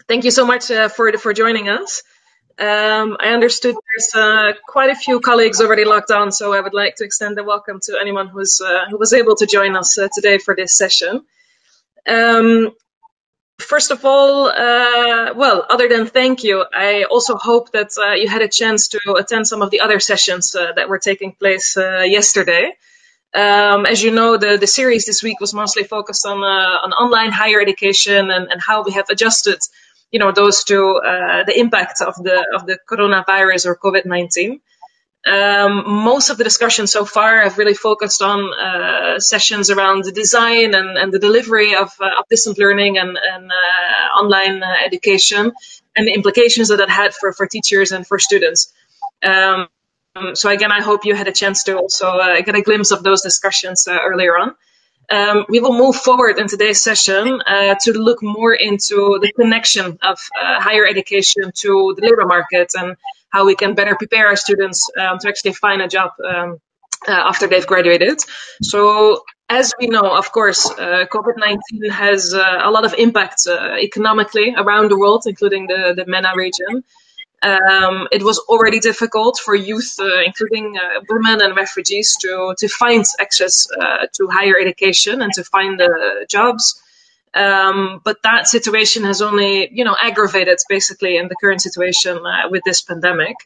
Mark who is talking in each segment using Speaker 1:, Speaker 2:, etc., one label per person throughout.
Speaker 1: Thank you so much for joining us. I understood there's quite a few colleagues already logged on, so I would like to extend a welcome to anyone who was able to join us today for this session. First of all, well, other than thank you, I also hope that you had a chance to attend some of the other sessions that were taking place yesterday. As you know, the series this week was mostly focused on online higher education and how we have adjusted, those to the impact of the coronavirus or COVID-19. Most of the discussions so far have really focused on sessions around the design and the delivery of distant learning and online education and the implications that had for teachers and for students. So again, I hope you had a chance to also get a glimpse of those discussions earlier on. We will move forward in today's session to look more into the connection of higher education to the labor market and how we can better prepare our students to actually find a job after they've graduated. So as we know, of course, COVID-19 has a lot of impact economically around the world, including the MENA region. It was already difficult for youth, including women and refugees, to find access to higher education and to find jobs. But that situation has only, aggravated basically in the current situation with this pandemic.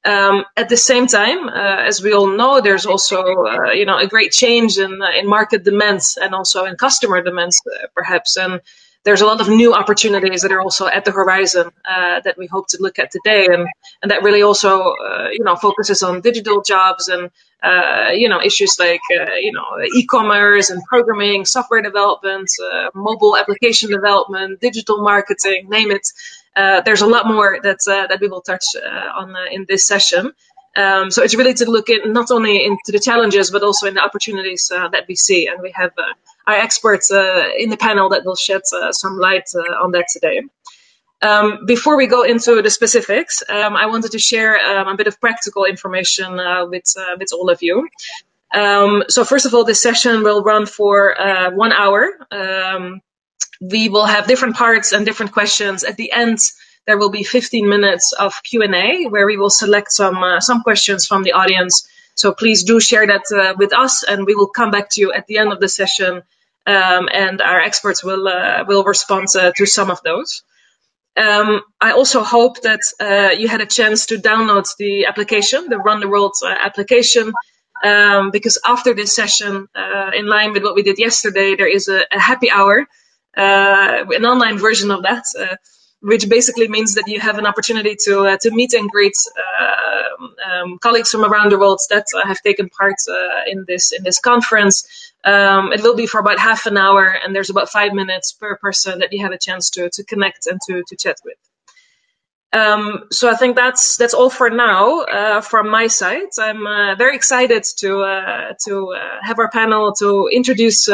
Speaker 1: At the same time, as we all know, there's also, a great change in market demands and also in customer demands, perhaps. And there's a lot of new opportunities that are also at the horizon that we hope to look at today, and that really also, focuses on digital jobs and, issues like, e-commerce and programming, software development, mobile application development, digital marketing, name it. There's a lot more that we will touch on in this session. So it's really to look at not only into the challenges, but also in the opportunities that we see. And we have our experts in the panel that will shed some light on that today. Before we go into the specifics, I wanted to share a bit of practical information with all of you. So first of all, this session will run for 1 hour. We will have different parts and different questions. At the end, there will be 15 minutes of Q&A where we will select some questions from the audience. So please do share that with us, and we will come back to you at the end of the session, and our experts will respond to some of those. I also hope that you had a chance to download the application, the Run the World application, because after this session, in line with what we did yesterday, there is a happy hour, an online version of that, which basically means that you have an opportunity to meet and greet colleagues from around the world that have taken part in this conference. It will be for about half an hour, and there's about 5 minutes per person that you have a chance to connect and to chat with. So I think that's all for now from my side. I'm very excited to have our panel to introduce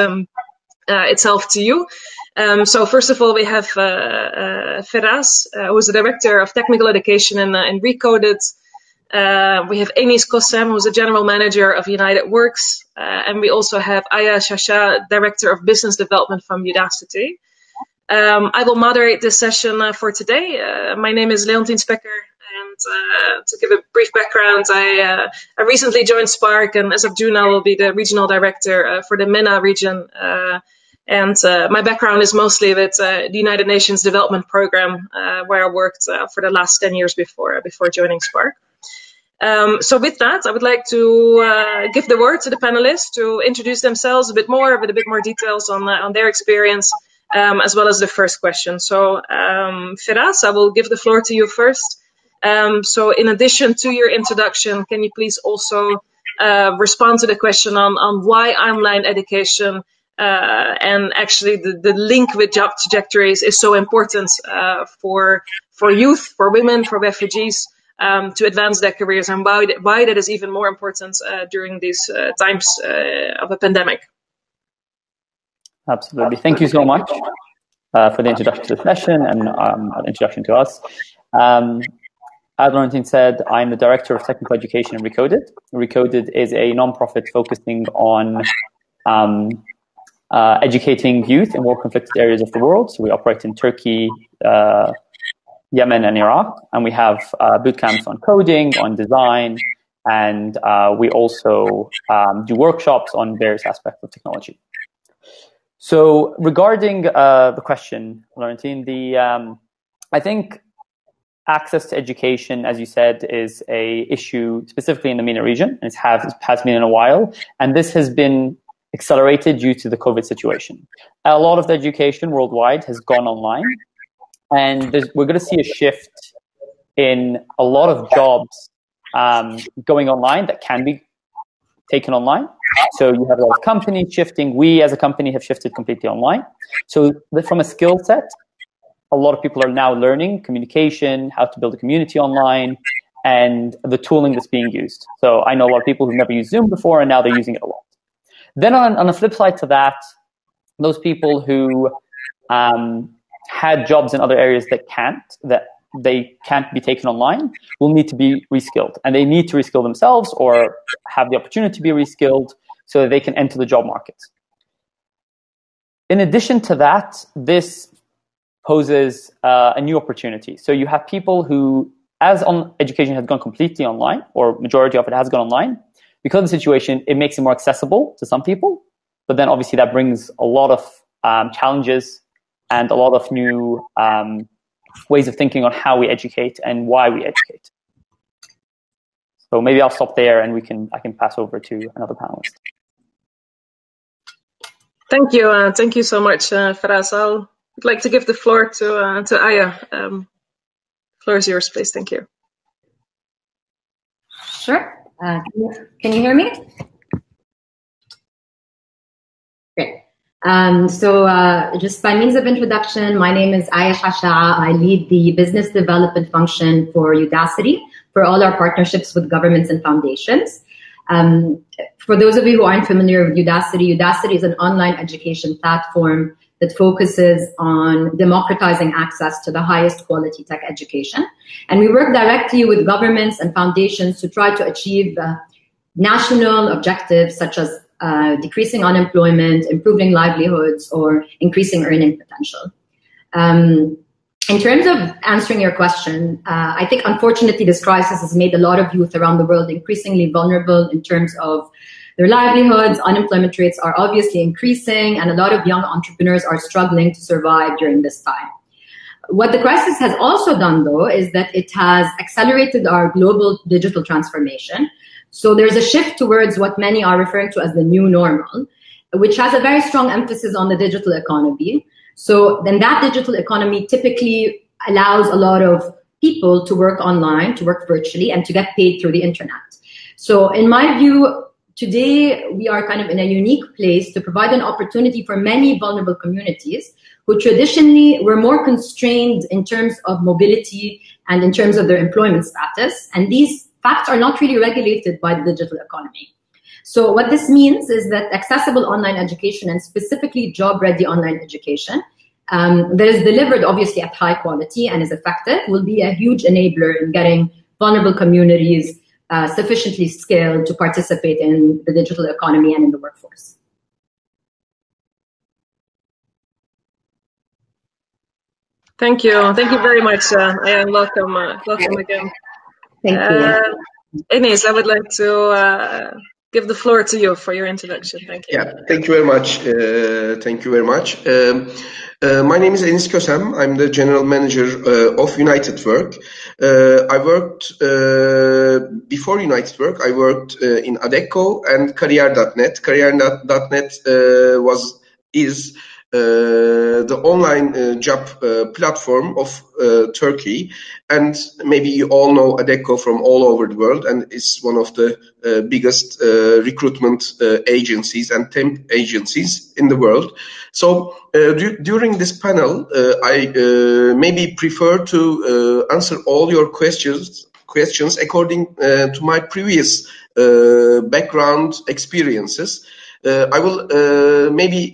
Speaker 1: itself to you. So first of all, we have Feras, who is the Director of Technical Education in Recoded. We have Enis Kossem, who's the General Manager of United Works. And we also have Aya Shasha, Director of Business Development from Udacity. I will moderate this session for today. My name is Leontien Spekker, and to give a brief background, I recently joined SPARK, and as of June, I will be the Regional Director for the MENA region. And my background is mostly with the United Nations Development Program, where I worked for the last 10 years before joining SPARK. So with that, I would like to give the word to the panelists to introduce themselves a bit more, with a bit more details on their experience, as well as the first question. So Feras, I will give the floor to you first. So in addition to your introduction, can you please also respond to the question on why online education and actually the link with job trajectories is so important for youth, for women, for refugees to advance their careers, and why that is even more important during these times of a pandemic.
Speaker 2: Absolutely. Thank you so much for the introduction to the session and the introduction to us. As Leontien said, I'm the Director of Technical Education in Recoded. Recoded is a non-profit focusing on educating youth in war conflicted areas of the world. So we operate in Turkey, Yemen, and Iraq, and we have boot camps on coding, on design, and we also do workshops on various aspects of technology. So regarding the question, Laurentine, I think access to education, as you said, is a issue specifically in the MENA region, and it has been in a while, and this has been accelerated due to the COVID situation. A lot of the education worldwide has gone online, and we're going to see a shift in a lot of jobs going online that can be taken online. So you have a lot of companies shifting. We as a company have shifted completely online. So from a skill set, a lot of people are now learning communication, how to build a community online, and the tooling that's being used. So I know a lot of people who've never used Zoom before, and now they're using it a lot. Then on the flip side to that, those people who had jobs in other areas that they can't be taken online will need to be reskilled, and they need to reskill themselves or have the opportunity to be reskilled so that they can enter the job market. In addition to that, this poses a new opportunity. So you have people who, as education has gone completely online, or majority of it has gone online, because of the situation, it makes it more accessible to some people, but then obviously that brings a lot of challenges and a lot of new ways of thinking on how we educate and why we educate. So maybe I'll stop there, and I can pass over to another panelist.
Speaker 1: Thank you. Thank you so much, Faraz. I'd like to give the floor to Aya. Floor is yours, please. Thank you.
Speaker 3: Sure. Can you hear me? Great. Just by means of introduction, my name is Aya Shasha'a. I lead the business development function for Udacity for all our partnerships with governments and foundations. For those of you who aren't familiar with Udacity, Udacity is an online education platform that focuses on democratizing access to the highest quality tech education. And we work directly with governments and foundations to try to achieve national objectives such as decreasing unemployment, improving livelihoods, or increasing earning potential. In terms of answering your question, I think unfortunately this crisis has made a lot of youth around the world increasingly vulnerable in terms of their livelihoods. Unemployment rates are obviously increasing, and a lot of young entrepreneurs are struggling to survive during this time. What the crisis has also done, though, is that it has accelerated our global digital transformation. So there's a shift towards what many are referring to as the new normal, which has a very strong emphasis on the digital economy. So then that digital economy typically allows a lot of people to work online, to work virtually, and to get paid through the internet. So in my view, today we are kind of in a unique place to provide an opportunity for many vulnerable communities who traditionally were more constrained in terms of mobility and in terms of their employment status. And these facts are not really regulated by the digital economy. So what this means is that accessible online education, and specifically job-ready online education, that is delivered obviously at high quality and is effective, will be a huge enabler in getting vulnerable communities sufficiently skilled to participate in the digital economy and in the workforce.
Speaker 1: Thank you. Thank you very much, and welcome again.
Speaker 3: Thank you.
Speaker 1: Enis, I would like to give the floor to you for your introduction. Thank you.
Speaker 4: Yeah, thank you very much. Thank you very much. My name is Enis Kösem. I'm the general manager of United Work. I worked before United Work. I worked in Adecco and Career.net. Career.net is the online job platform of Turkey, and maybe you all know Adecco from all over the world, and it's one of the biggest recruitment agencies and temp agencies in the world. So during this panel, I maybe prefer to answer all your questions according to my previous background experiences. I will maybe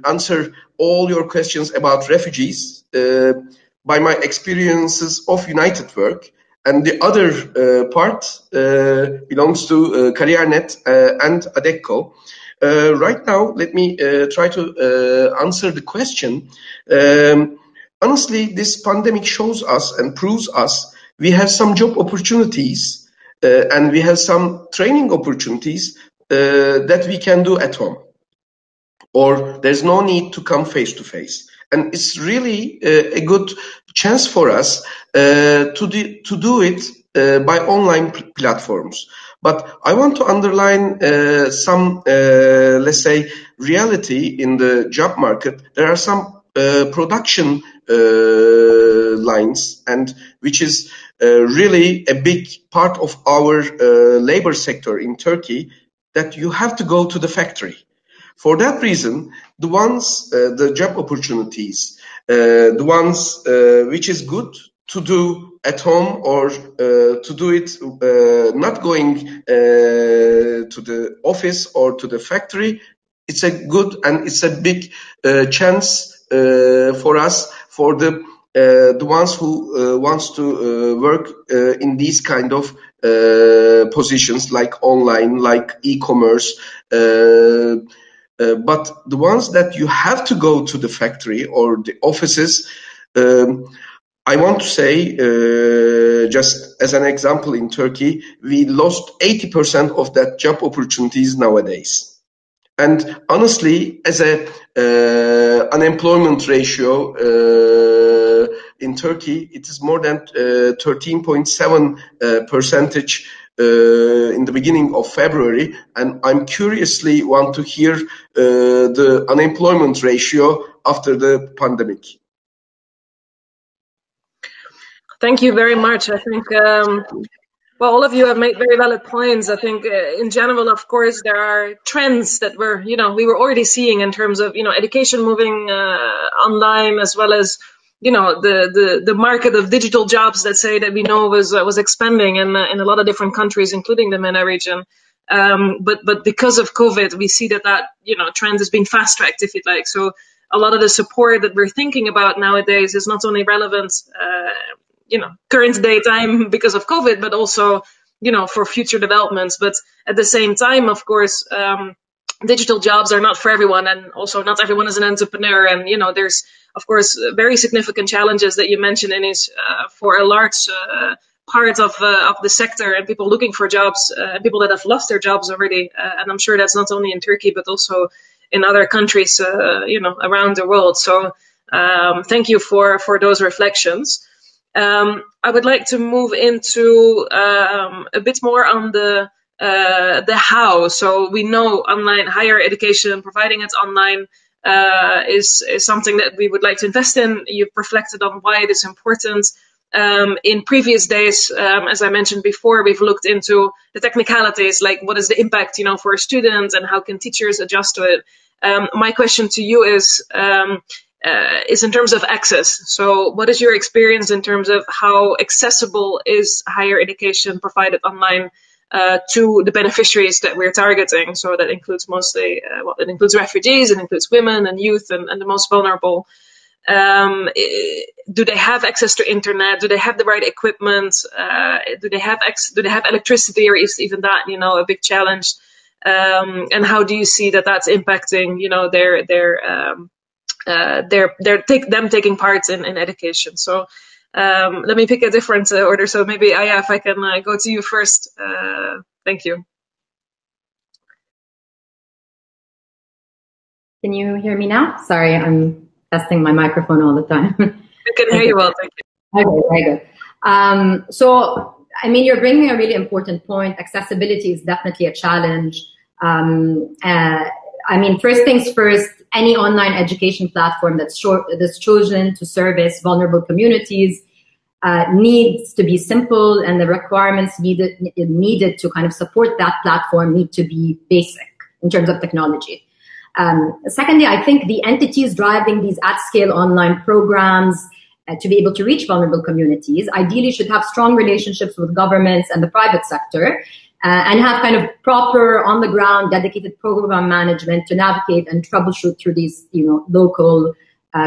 Speaker 4: answer all your questions about refugees by my experiences of United Work, and the other part belongs to CareerNet and Adecco. Right now, let me try to answer the question. Honestly, this pandemic shows us and proves us we have some job opportunities and we have some training opportunities that we can do at home, or there's no need to come face to face. And it's really a good chance for us to do it by online platforms. But I want to underline some, let's say, reality in the job market. There are some production lines, and which is really a big part of our labor sector in Turkey, that you have to go to the factory. For that reason, the ones, the job opportunities, the ones which is good to do at home, or to do it not going to the office or to the factory, it's a good and it's a big chance for us, for the ones who wants to work in these kind of positions, like online, like e-commerce. But the ones that you have to go to the factory or the offices, I want to say, just as an example, in Turkey, we lost 80% of that job opportunities nowadays. And honestly, as a unemployment ratio in Turkey, it is more than 13.7 percentage in the beginning of February, and I'm curiously want to hear the unemployment ratio after the pandemic.
Speaker 1: Thank you very much. I think, well, all of you have made very valid points. I think in general, of course, there are trends that we were already seeing in terms of, education moving online, as well as, the market of digital jobs, let's say, that we know was expanding in a lot of different countries, including the MENA region. But because of COVID, we see that trend is being fast tracked, if you'd like. So a lot of the support that we're thinking about nowadays is not only relevant, current day time because of COVID, but also, for future developments. But at the same time, of course, digital jobs are not for everyone, and also not everyone is an entrepreneur. And, there's, of course, very significant challenges that you mentioned, and is for a large part of the sector, and people looking for jobs, people that have lost their jobs already. And I'm sure that's not only in Turkey, but also in other countries, around the world. So thank you for those reflections. I would like to move into a bit more on the how. So we know online higher education, providing it online, is something that we would like to invest in. You've reflected on why it is important. In previous days, as I mentioned before, we've looked into the technicalities, like what is the impact, for students, and how can teachers adjust to it. My question to you is in terms of access. So what is your experience in terms of how accessible is higher education provided online to the beneficiaries that we're targeting? So that includes mostly, it includes refugees, it includes women and youth and the most vulnerable. Do they have access to internet? Do they have the right equipment? Do they have electricity, or is even that, a big challenge? And how do you see that that's impacting, them taking part in education? So let me pick a different order. So maybe Aya, if I can go to you first. Thank you.
Speaker 3: Can you hear me now? Sorry, I'm testing my microphone all the time.
Speaker 1: I can hear you well, thank you.
Speaker 3: Okay, very good. So, you're bringing a really important point. Accessibility is definitely a challenge. First things first, any online education platform that's chosen to service vulnerable communities needs to be simple, and the requirements needed to kind of support that platform need to be basic in terms of technology. Secondly, I think the entities driving these at-scale online programs to be able to reach vulnerable communities ideally should have strong relationships with governments and the private sector, and have kind of proper on-the-ground dedicated program management to navigate and troubleshoot through these, local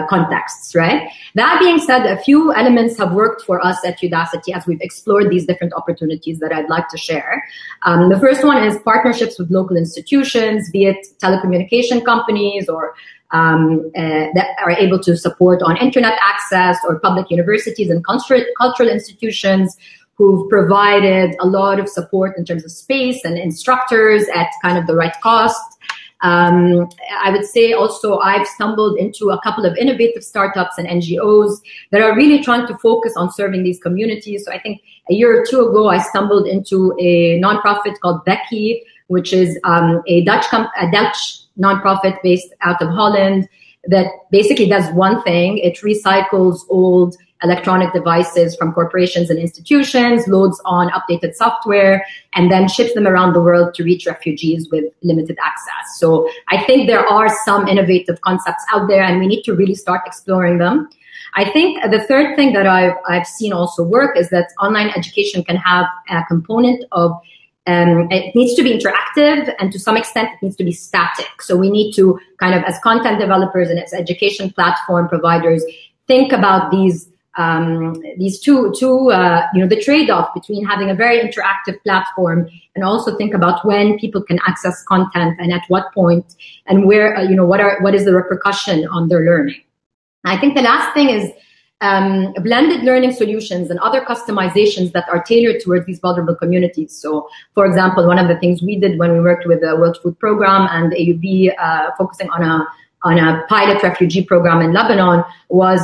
Speaker 3: contexts, right? That being said, a few elements have worked for us at Udacity as we've explored these different opportunities that I'd like to share. The first one is partnerships with local institutions, be it telecommunication companies or that are able to support on internet access, or public universities and cultural institutions who've provided a lot of support in terms of space and instructors at kind of the right cost. I would say also I've stumbled into a couple of innovative startups and NGOs that are really trying to focus on serving these communities. So I think a year or two ago, I stumbled into a nonprofit called Becky, which is a Dutch nonprofit based out of Holland that basically does one thing. It recycles old electronic devices from corporations and institutions, loads on updated software, and then ships them around the world to reach refugees with limited access. So I think there are some innovative concepts out there, and we need to really start exploring them. I think the third thing that I've seen also work is that online education can have a component of it needs to be interactive, and to some extent it needs to be static. So we need to kind of, as content developers and as education platform providers, think about these two, the trade-off between having a very interactive platform and also think about when people can access content and at what point, and where, what is the repercussion on their learning. I think the last thing is blended learning solutions and other customizations that are tailored towards these vulnerable communities. So, for example, one of the things we did when we worked with the World Food Program and AUB, focusing on a pilot refugee program in Lebanon, was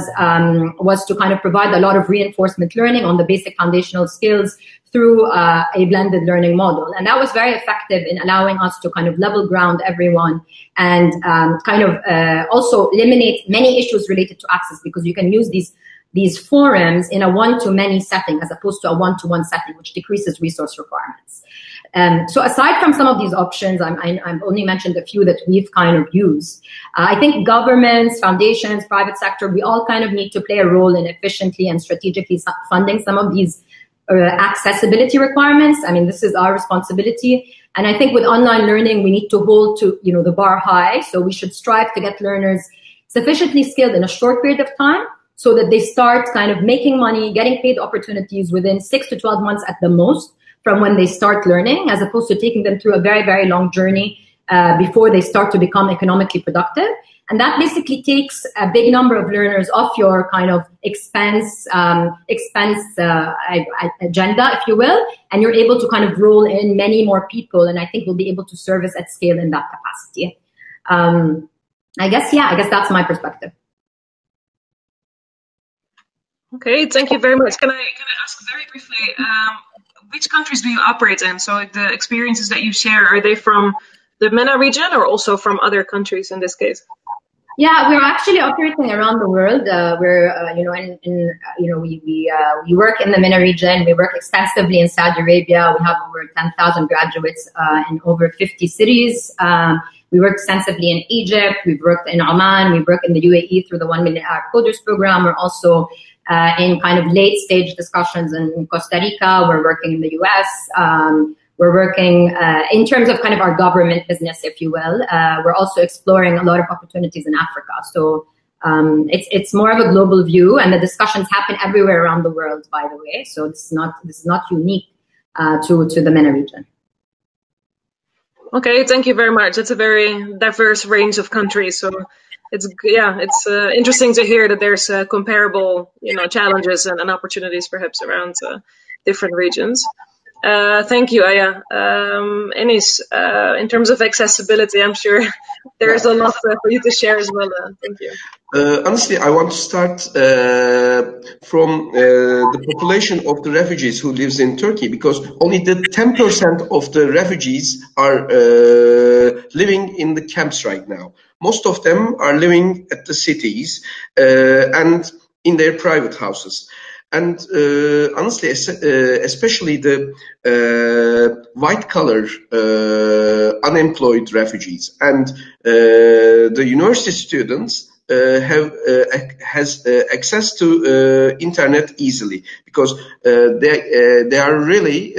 Speaker 3: to kind of provide a lot of reinforcement learning on the basic foundational skills through a blended learning model. And that was very effective in allowing us to kind of level ground everyone and also eliminate many issues related to access, because you can use these forums in a one-to-many setting as opposed to a one-to-one setting, which decreases resource requirements. So aside from some of these options, I've only mentioned a few that we've kind of used. I think governments, foundations, private sector, we all kind of need to play a role in efficiently and strategically funding some of these accessibility requirements. I mean, this is our responsibility. And I think with online learning, we need to hold to, the bar high. So we should strive to get learners sufficiently skilled in a short period of time so that they start kind of making money, getting paid opportunities within 6 to 12 months at the most from when they start learning, as opposed to taking them through a very, very long journey before they start to become economically productive. And that basically takes a big number of learners off your kind of expense agenda, if you will, and you're able to kind of roll in many more people. And I think we'll be able to service at scale in that capacity. I guess that's my perspective.
Speaker 1: Okay, thank you very much. Can I ask very briefly, which countries do you operate in? So the experiences that you share, are they from the MENA region or also from other countries in this case?
Speaker 3: Yeah, we're actually operating around the world. We work in the MENA region. We work extensively in Saudi Arabia. We have over 10,000 graduates in over 50 cities. We work extensively in Egypt. We've worked in Oman. We work in the UAE through the 1 Million Arab Coders program. We're also in kind of late stage discussions in Costa Rica. We're working in the US. We're working in terms of kind of our government business, if you will. We're also exploring a lot of opportunities in Africa. So it's more of a global view, and the discussions happen everywhere around the world, by the way. So this is not unique to the MENA region.
Speaker 1: Okay, thank you very much. It's a very diverse range of countries. So it's interesting to hear that there's comparable challenges and opportunities perhaps around different regions. Thank you, Aya. Enis, in terms of accessibility, I'm sure there's a lot for you to share as well. Thank you.
Speaker 4: Honestly, I want to start from the population of the refugees who lives in Turkey, because only the 10% of the refugees are living in the camps right now. Most of them are living at the cities and in their private houses. And honestly, especially the white-collar unemployed refugees and the university students has access to internet easily, because they are really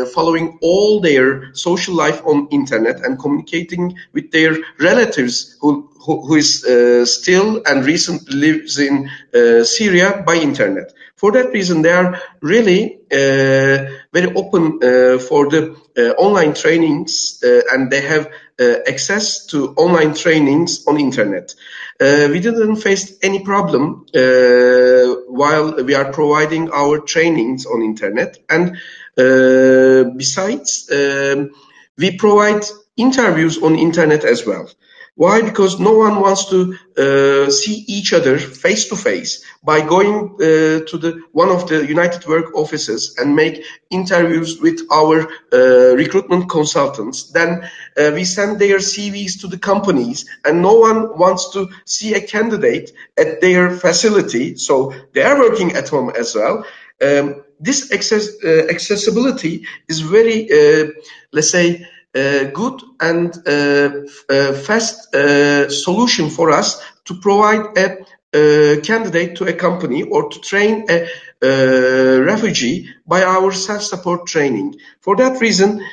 Speaker 4: following all their social life on internet and communicating with their relatives who is still and recently lives in Syria by internet. For that reason, they are really very open for the online trainings, and they have access to online trainings on internet. We didn't face any problem while we are providing our trainings on internet, and besides, we provide interviews on internet as well. Why? Because no one wants to see each other face to face. By going to one of the United Work offices and make interviews with our recruitment consultants, then we send their CVs to the companies, and no one wants to see a candidate at their facility, so they are working at home as well. This accessibility is very, let's say, good and fast solution for us to provide a candidate to a company or to train a refugee by our self-support training. For that reason,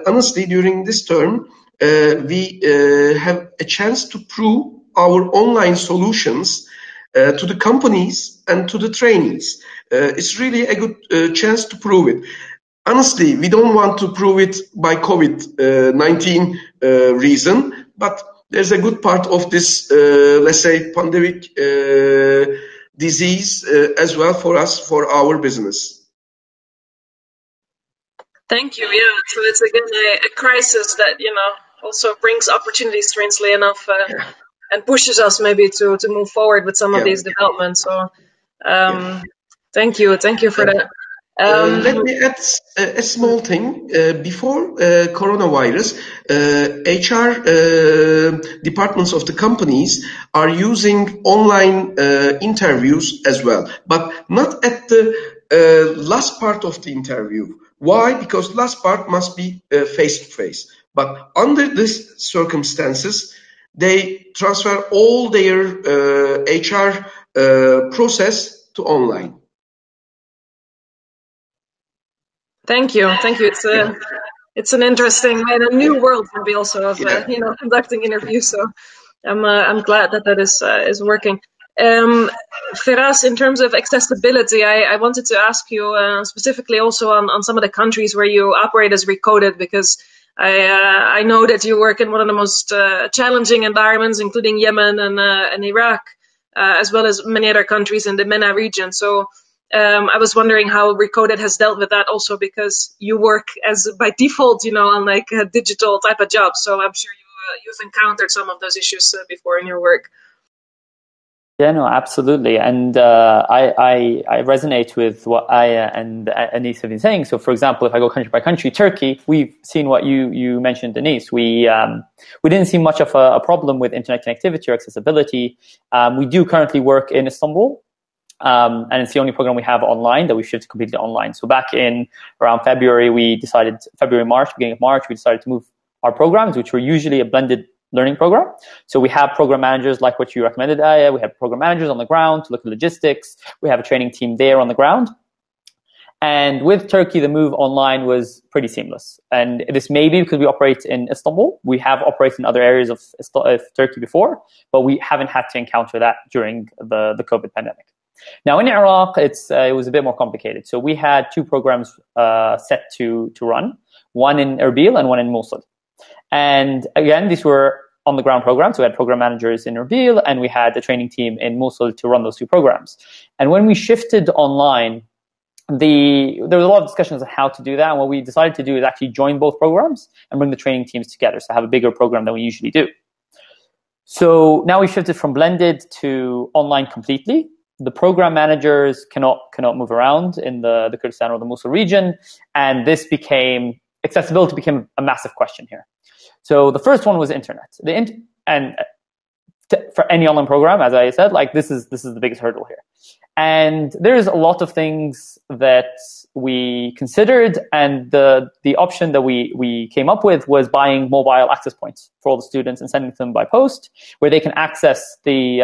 Speaker 4: honestly, during this term, we have a chance to prove our online solutions to the companies and to the trainees. It's really a good chance to prove it. Honestly, we don't want to prove it by COVID-19 reason, but there's a good part of this, let's say, pandemic disease as well for us, for our business.
Speaker 1: Thank you. Yeah, so it's again a crisis that, also brings opportunities, strangely enough, and pushes us maybe to move forward with some of these developments. So thank you for that.
Speaker 4: Let me add a small thing. Before coronavirus, HR departments of the companies are using online interviews as well, but not at the last part of the interview. Why? Because last part must be face-to-face. But under these circumstances, they transfer all their HR process to online.
Speaker 1: Thank you. It's an interesting and a new world maybe also of conducting interviews. So I'm glad that is working. Firas, in terms of accessibility, I wanted to ask you specifically also on some of the countries where you operate as Recoded, because I know that you work in one of the most challenging environments, including Yemen and Iraq, as well as many other countries in the MENA region. So I was wondering how Recoded has dealt with that also, because you work as by default, on like a digital type of job. So I'm sure you've encountered some of those issues before in your work.
Speaker 2: Yeah, no, absolutely. And I resonate with what Aya and Anis have been saying. So, for example, if I go country by country, Turkey, we've seen what you mentioned, Anis. We didn't see much of a problem with internet connectivity or accessibility. We do currently work in Istanbul. And it's the only program we have online that we shifted completely online. So back in around February, beginning of March, we decided to move our programs, which were usually a blended learning program. So we have program managers like what you recommended, Aya. We have program managers on the ground to look at logistics. We have a training team there on the ground. And with Turkey, the move online was pretty seamless. And this may be because we operate in Istanbul. We have operated in other areas of Turkey before, but we haven't had to encounter that during the COVID pandemic. Now in Iraq, it was a bit more complicated. So we had two programs set to run, one in Erbil and one in Mosul. And again, these were on the ground programs. So we had program managers in Erbil and we had the training team in Mosul to run those two programs. And when we shifted online, there was a lot of discussions on how to do that. And what we decided to do is actually join both programs and bring the training teams together, so have a bigger program than we usually do. So now we shifted from blended to online completely. The program managers cannot move around in the Kurdistan or the Mosul region, and accessibility became a massive question here. So the first one was internet. For any online program, as I said, this is the biggest hurdle here. And there's a lot of things that we considered, and the option that we came up with was buying mobile access points for all the students and sending them by post, where they can access the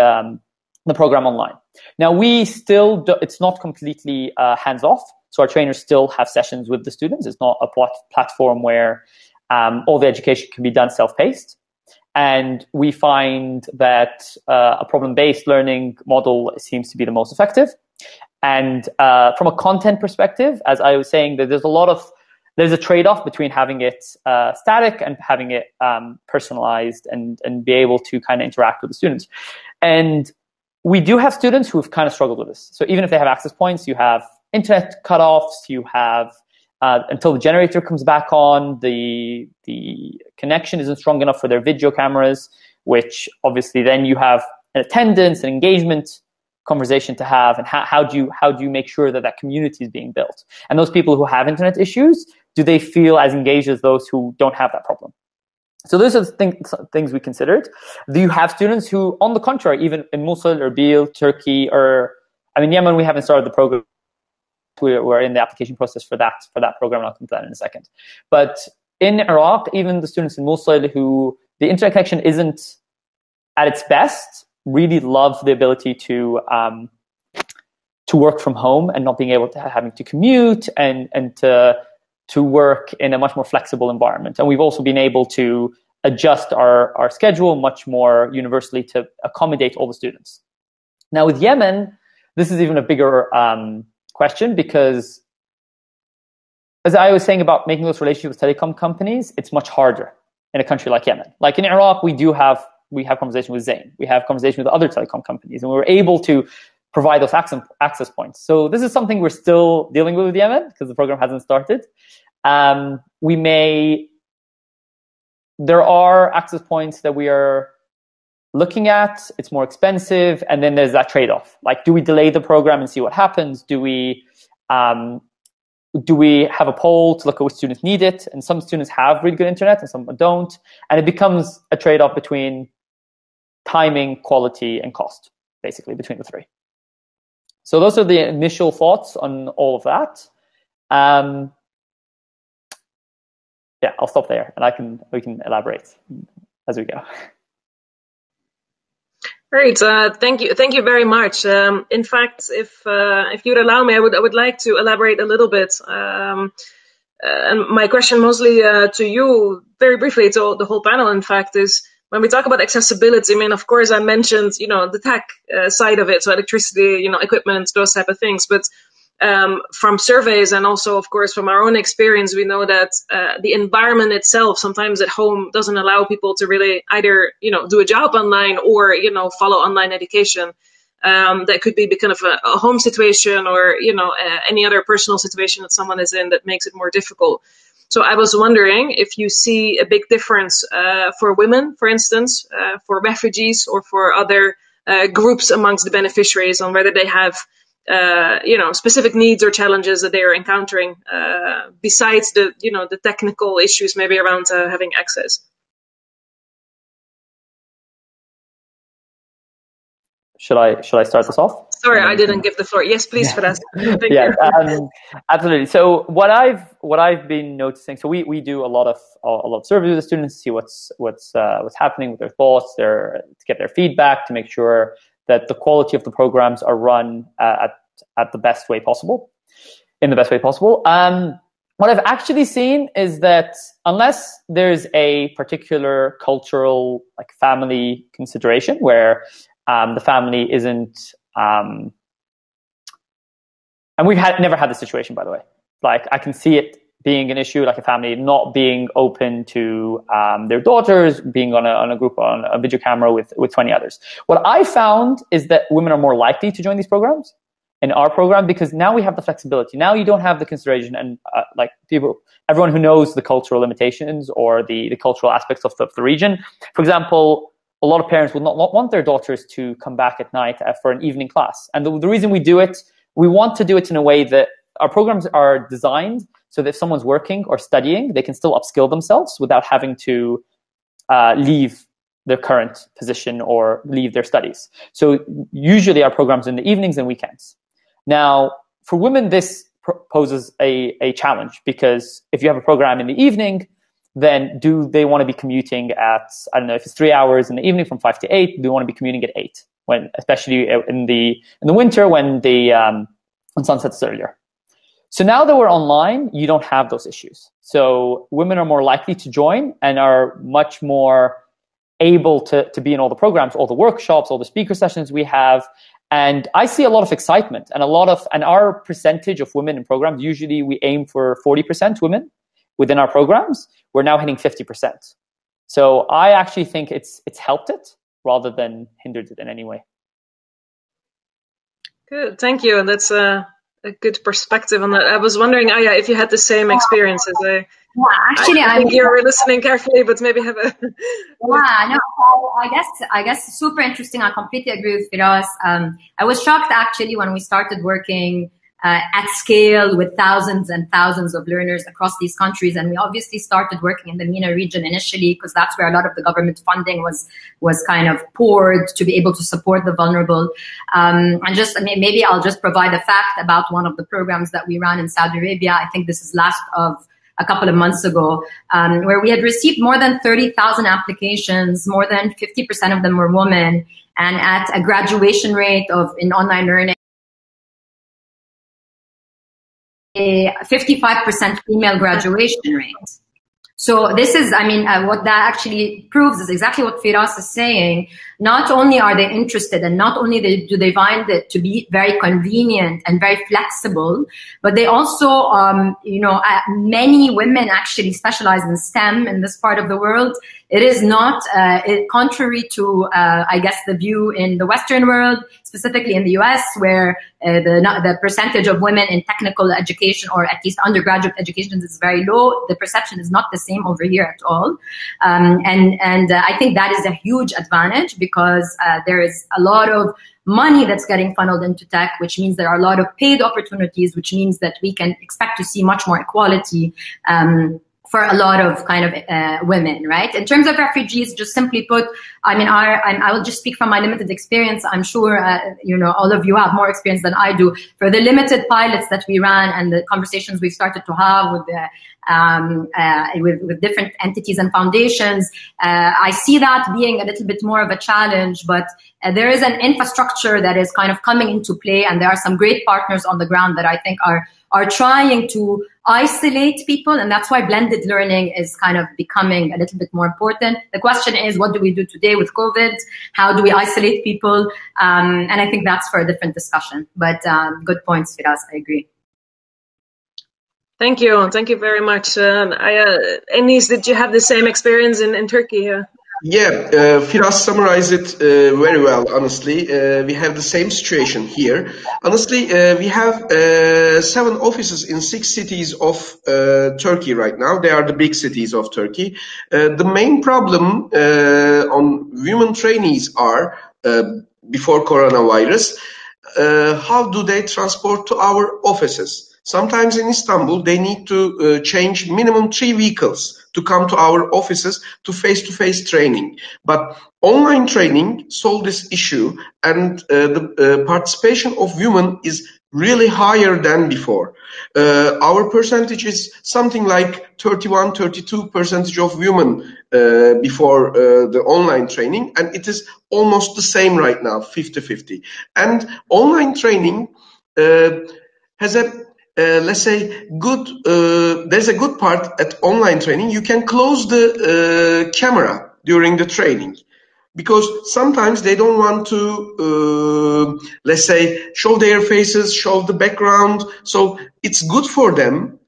Speaker 2: program online. Now, we still it's not completely hands-off, so our trainers still have sessions with the students. It's not a platform where all the education can be done self-paced. And we find that a problem-based learning model seems to be the most effective. And from a content perspective, as I was saying, that there's a trade-off between having it static and having it personalized and be able to kind of interact with the students. And we do have students who've kind of struggled with this. So even if they have access points, you have internet cutoffs, you have until the generator comes back on, the connection isn't strong enough for their video cameras, which obviously then you have an attendance, an engagement conversation to have, and how do you make sure that community is being built? And those people who have internet issues, do they feel as engaged as those who don't have that problem? So those are the things we considered. Do you have students who, on the contrary, even in Mosul, Erbil, Turkey, or Yemen, we haven't started the program. We're in the application process for that program. I'll come to that in a second. But in Iraq, even the students in Mosul who the internet connection isn't at its best, really love the ability to work from home and not being able to having to commute and to work in a much more flexible environment. And we've also been able to adjust our schedule much more universally to accommodate all the students. Now with Yemen, this is even a bigger question, because as I was saying about making those relationships with telecom companies, it's much harder in a country like Yemen. Like in Iraq, we have conversation with Zain, we have conversation with other telecom companies, and we were able to provide those access points. So this is something we're still dealing with Yemen because the program hasn't started. There are access points that we are looking at. It's more expensive, and then there's that trade-off. Like, do we delay the program and see what happens? Do we have a poll to look at which students need it? And some students have really good internet and some don't. And it becomes a trade-off between timing, quality, and cost, basically between the three. So those are the initial thoughts on all of that. Yeah, I'll stop there, and we can elaborate as we go.
Speaker 1: Great, thank you very much. In fact, if you'd allow me, I would like to elaborate a little bit. And my question mostly to you, very briefly, to the whole panel, in fact, is when we talk about accessibility. I mean, of course, I mentioned the tech side of it, so electricity, equipment, those type of things, but from surveys and also, of course, from our own experience, we know that the environment itself sometimes at home doesn't allow people to really either, do a job online or, follow online education. That could be kind of a home situation or, any other personal situation that someone is in that makes it more difficult. So I was wondering if you see a big difference for women, for instance, for refugees or for other groups amongst the beneficiaries on whether they have specific needs or challenges that they are encountering besides the technical issues maybe around having access.
Speaker 2: Should I start this off?
Speaker 1: Sorry, I didn't give the floor. Yes, please, Faraz.
Speaker 2: Yeah, absolutely. So what I've been noticing, so we do a lot of surveys with the students to see what's happening with their thoughts, to get their feedback, to make sure that the quality of the programs are run at the best way possible, in the best way possible. What I've actually seen is that unless there's a particular cultural, like family consideration where the family isn't, and we've never had this situation, by the way. Like, I can see it being an issue, like a family not being open to their daughters being on a video camera with 20 others. What I found is that women are more likely to join these programs in our program because now we have the flexibility. Now you don't have the consideration and everyone who knows the cultural limitations or the cultural aspects of the region. For example, a lot of parents would not want their daughters to come back at night for an evening class. And the reason we do it, we want to do it in a way that our programs are designed so that if someone's working or studying, they can still upskill themselves without having to leave their current position or leave their studies. So usually our programs are in the evenings and weekends. Now, for women, this poses a challenge, because if you have a program in the evening, then do they want to be commuting at, I don't know, if it's 3 hours in the evening from 5 to 8, do they want to be commuting at 8, when, especially in the winter when sun sets earlier. So now that we're online, you don't have those issues. So women are more likely to join and are much more able to be in all the programs, all the workshops, all the speaker sessions we have. And I see a lot of excitement and our percentage of women in programs, usually we aim for 40% women within our programs. We're now hitting 50%. So I actually think it's helped it rather than hindered it in any way.
Speaker 1: Good, thank you. That's a good perspective on that. I was wondering, Aya, if you had the same experiences. I think you were listening carefully, but maybe have a...
Speaker 3: Yeah, no, I guess super interesting. I completely agree with Firas. I was shocked actually when we started working at scale with thousands and thousands of learners across these countries. And we obviously started working in the MENA region initially because that's where a lot of the government funding was kind of poured to be able to support the vulnerable. And just maybe I'll just provide a fact about one of the programs that we ran in Saudi Arabia. I think this is last of a couple of months ago, where we had received more than 30,000 applications, more than 50% of them were women, and at a graduation rate in online learning, a 55% female graduation rate. So this is, what that actually proves is exactly what Firas is saying. Not only are they interested and not only do they find it to be very convenient and very flexible, but they also, many women actually specialize in STEM in this part of the world. It is not, contrary to, the view in the Western world, specifically in the US, where the percentage of women in technical education, or at least undergraduate education, is very low. The perception is not the same over here at all. And I think that is a huge advantage, because there is a lot of money that's getting funneled into tech, which means there are a lot of paid opportunities, which means that we can expect to see much more equality for a lot of women, right? In terms of refugees, just simply put, I will just speak from my limited experience. I'm sure, all of you have more experience than I do. For the limited pilots that we ran and the conversations we started to have with different entities and foundations, I see that being a little bit more of a challenge, but there is an infrastructure that is kind of coming into play, and there are some great partners on the ground that I think are trying to isolate people, and that's why blended learning is kind of becoming a little bit more important. The question is, what do we do today with COVID? How do we isolate people? And I think that's for a different discussion. But good points, Firas. I agree.
Speaker 1: Thank you. Thank you very much. Enis, did you have the same experience in Turkey?
Speaker 4: Yeah, Firas summarized it very well, honestly. We have the same situation here. Honestly, we have 7 offices in 6 cities of Turkey right now. They are the big cities of Turkey. The main problem on women trainees are, before coronavirus, how do they transport to our offices? Sometimes in Istanbul, they need to change minimum 3 vehicles to come to our offices to face-to-face training. But online training solved this issue, and the participation of women is really higher than before. Our percentage is something like 31-32% of women before the online training, and it is almost the same right now, 50-50. And online training has a let's say there's a good part at online training. You can close the camera during the training, because sometimes they don't want to, let's say, show their faces, show the background. So it's good for them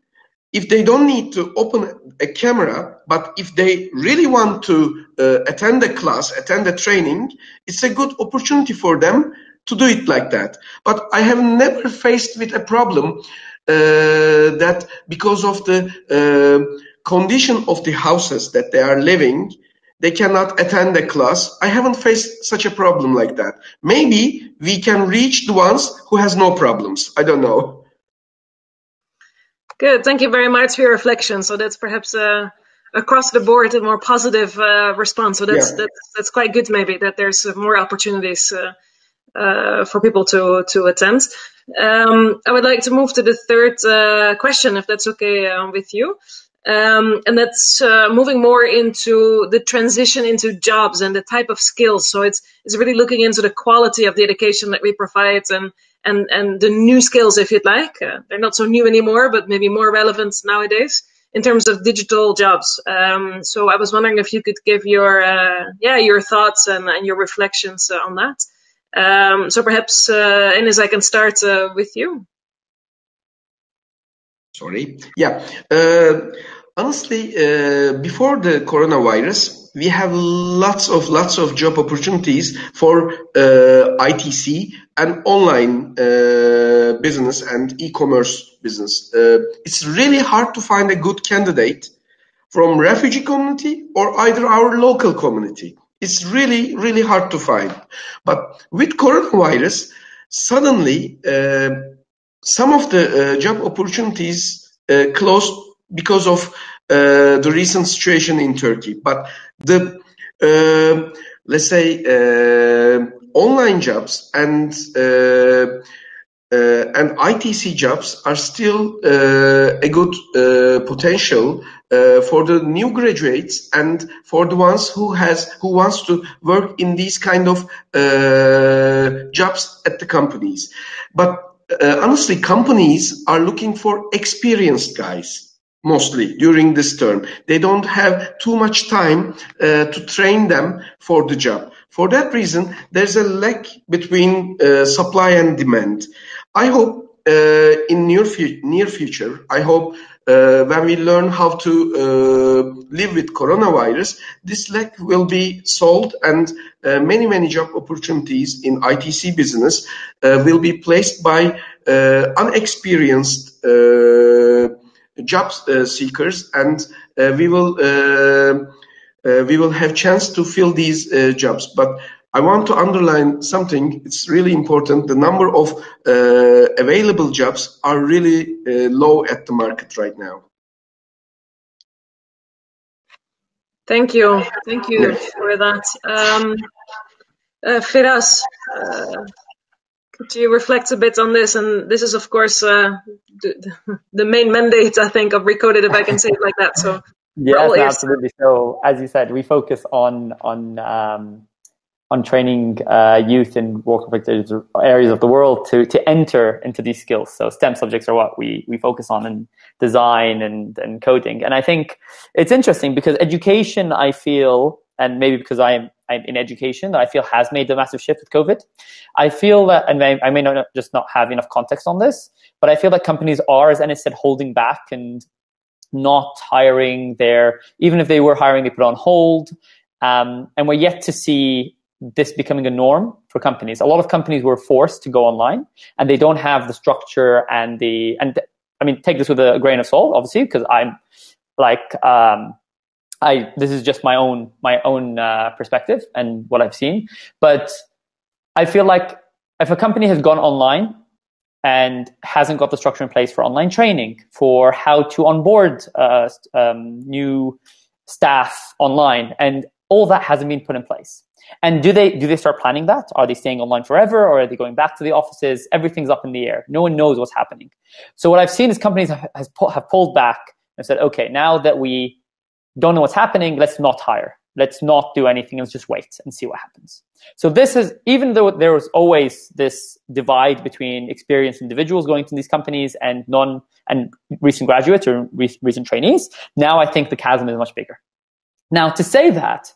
Speaker 4: if they don't need to open a camera, but if they really want to attend a class, attend a training, it's a good opportunity for them to do it like that. But I have never faced with a problem that because of the condition of the houses that they are living, they cannot attend a class. I haven't faced such a problem like that. Maybe we can reach the ones who has no problems. I don't know.
Speaker 1: Good. Thank you very much for your reflection. So that's perhaps across the board a more positive response. So that's quite good, maybe, that there's more opportunities for people to attend. I would like to move to the third question, if that's okay with you. And that's moving more into the transition into jobs and the type of skills. So it's really looking into the quality of the education that we provide and the new skills, if you'd like. They're not so new anymore, but maybe more relevant nowadays in terms of digital jobs. So I was wondering if you could give your thoughts and your reflections on that. So perhaps, Ines, I can start with you.
Speaker 4: Sorry. Yeah. Honestly, before the coronavirus, we have lots of job opportunities for ITC and online business and e-commerce business. It's really hard to find a good candidate from refugee community or either our local community. It's really, really hard to find. But with coronavirus, suddenly some of the job opportunities closed because of the recent situation in Turkey. But the let's say online jobs and ITC jobs are still a good potential for the new graduates and for the ones who wants to work in these kind of jobs at the companies. But honestly, companies are looking for experienced guys mostly during this term. They don't have too much time to train them for the job. For that reason, there's a lack between supply and demand. I hope in near future, I hope when we learn how to live with coronavirus, this lack will be solved and many job opportunities in ITC business will be placed by unexperienced job seekers, and we will have chance to fill these jobs. But I want to underline something. It's really important. The number of available jobs are really low at the market right now.
Speaker 1: Thank you for that. Firas, could you reflect a bit on this? And this is, of course, the main mandate, I think, of Recoded, if I can say it like that. So
Speaker 2: yes, absolutely. So, as you said, we focus on training youth in war conflict areas of the world to enter into these skills. So STEM subjects are what we focus on in design and coding. And I think it's interesting because education, I feel, and maybe because I'm in education, that I feel has made a massive shift with COVID. I feel that, and I may not have enough context on this, but I feel that companies are, as Enes said, holding back and not hiring even if they were hiring, they put on hold. And we're yet to see this becoming a norm for companies. A lot of companies were forced to go online and they don't have the structure and I mean, take this with a grain of salt, obviously, because I'm like, this is just my own perspective and what I've seen. But I feel like if a company has gone online and hasn't got the structure in place for online training, for how to onboard new staff online, and all that hasn't been put in place. And do they start planning that? Are they staying online forever, or are they going back to the offices? Everything's up in the air. No one knows what's happening. So what I've seen is companies have pulled back and said, okay, now that we don't know what's happening, let's not hire. Let's not do anything. Let's just wait and see what happens. So this is, even though there was always this divide between experienced individuals going to these companies and recent graduates or recent trainees, now I think the chasm is much bigger. Now, to say that,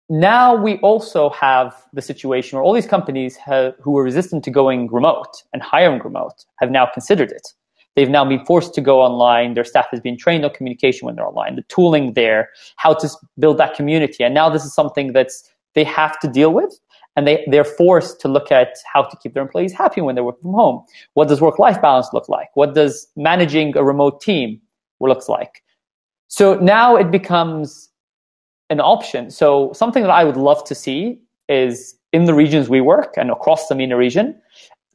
Speaker 2: now we also have the situation where all these companies who were resistant to going remote and hiring remote have now considered it. They've now been forced to go online. Their staff has been trained on communication when they're online, the tooling there, how to build that community. And now this is something they have to deal with. And they're forced to look at how to keep their employees happy when they're working from home. What does work-life balance look like? What does managing a remote team looks like? So now it becomes an option. So something that I would love to see is in the regions we work and across the MENA region,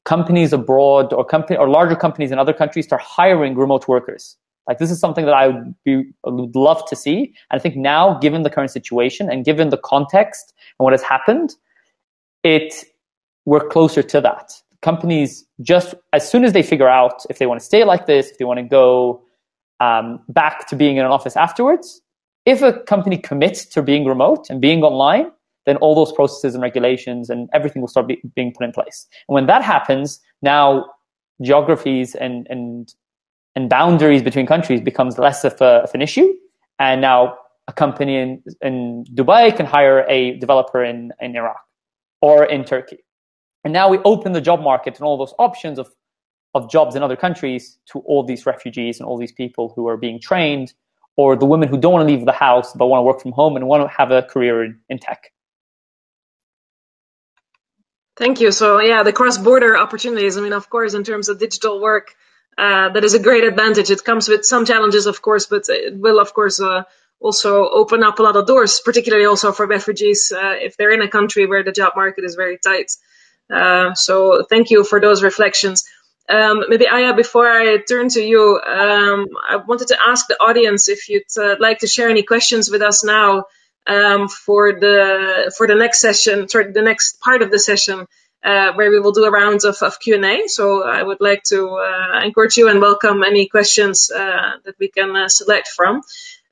Speaker 2: companies abroad or larger companies in other countries start hiring remote workers. Like, this is something that I would love to see. And I think now, given the current situation and given the context and what has happened, we're closer to that. companies, just as soon as they figure out if they want to stay like this, if they want to go back to being in an office afterwards, if a company commits to being remote and being online, then all those processes and regulations and everything will start being put in place. And when that happens, now geographies and boundaries between countries becomes less of an issue. And now a company in Dubai can hire a developer in Iraq or in Turkey. And now we open the job market and all those options of jobs in other countries to all these refugees and all these people who are being trained, or the women who don't want to leave the house but want to work from home and want to have a career in tech.
Speaker 1: Thank you. So yeah, the cross-border opportunities, I mean, of course, in terms of digital work, that is a great advantage. It comes with some challenges, of course, but it will, of course, also open up a lot of doors, particularly also for refugees if they're in a country where the job market is very tight. So thank you for those reflections. Maybe Aya, before I turn to you, I wanted to ask the audience if you'd like to share any questions with us now for the next session, the next part of the session, where we will do a round of Q&A. So I would like to encourage you and welcome any questions that we can select from.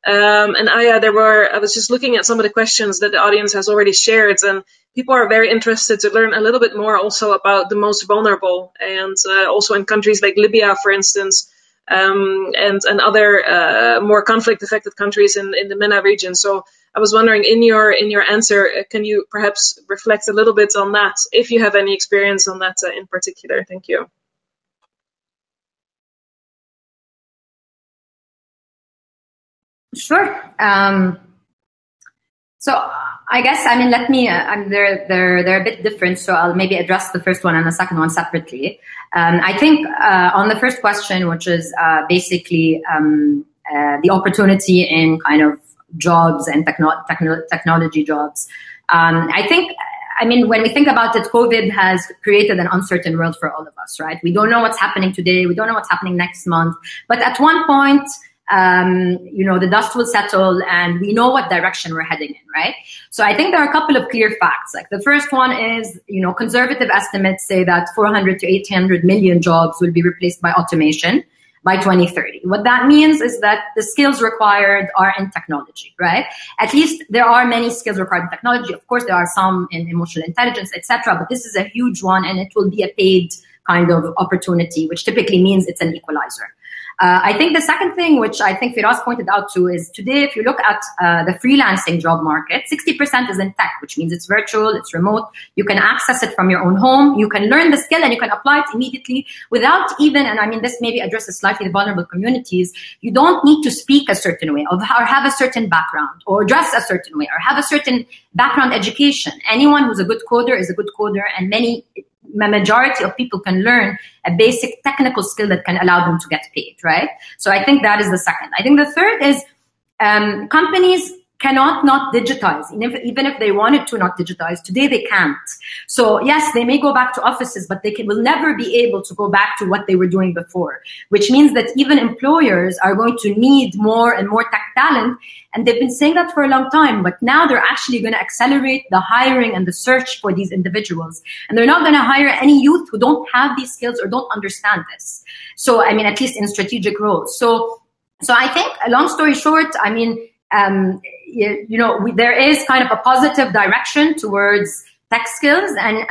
Speaker 1: And Aya, I was just looking at some of the questions that the audience has already shared, and people are very interested to learn a little bit more also about the most vulnerable, and also in countries like Libya, for instance, and other more conflict-affected countries in the MENA region. So I was wondering, in your answer, can you perhaps reflect a little bit on that, if you have any experience on that in particular? Thank you.
Speaker 3: Sure. So I guess, I mean, they're a bit different, so I'll maybe address the first one and the second one separately. I think on the first question, which is basically the opportunity in kind of jobs and technology jobs, I think, I mean, when we think about it, COVID has created an uncertain world for all of us, right? We don't know what's happening today. We don't know what's happening next month. But at one point, the dust will settle and we know what direction we're heading in, right? So I think there are a couple of clear facts. Like the first one is, conservative estimates say that 400 to 800 million jobs will be replaced by automation by 2030. What that means is that the skills required are in technology, right? At least there are many skills required in technology. Of course, there are some in emotional intelligence, etc. But this is a huge one, and it will be a paid kind of opportunity, which typically means it's an equalizer. I think the second thing, which I think Firas pointed out too, is today, if you look at the freelancing job market, 60% is in tech, which means it's virtual, it's remote. You can access it from your own home. You can learn the skill and you can apply it immediately without even, and I mean, this maybe addresses slightly the vulnerable communities. You don't need to speak a certain way or have a certain background or dress a certain way or have a certain background education. Anyone who's a good coder is a good coder, and majority of people can learn a basic technical skill that can allow them to get paid, right? So I think that is the second. I think the third is companies cannot not digitize. Even if they wanted to not digitize, today they can't. So yes, they may go back to offices, but they will never be able to go back to what they were doing before, which means that even employers are going to need more and more tech talent. And they've been saying that for a long time, but now they're actually going to accelerate the hiring and the search for these individuals. And they're not going to hire any youth who don't have these skills or don't understand this. So, I mean, at least in strategic roles. So I think, long story short, I mean, there is kind of a positive direction towards tech skills. And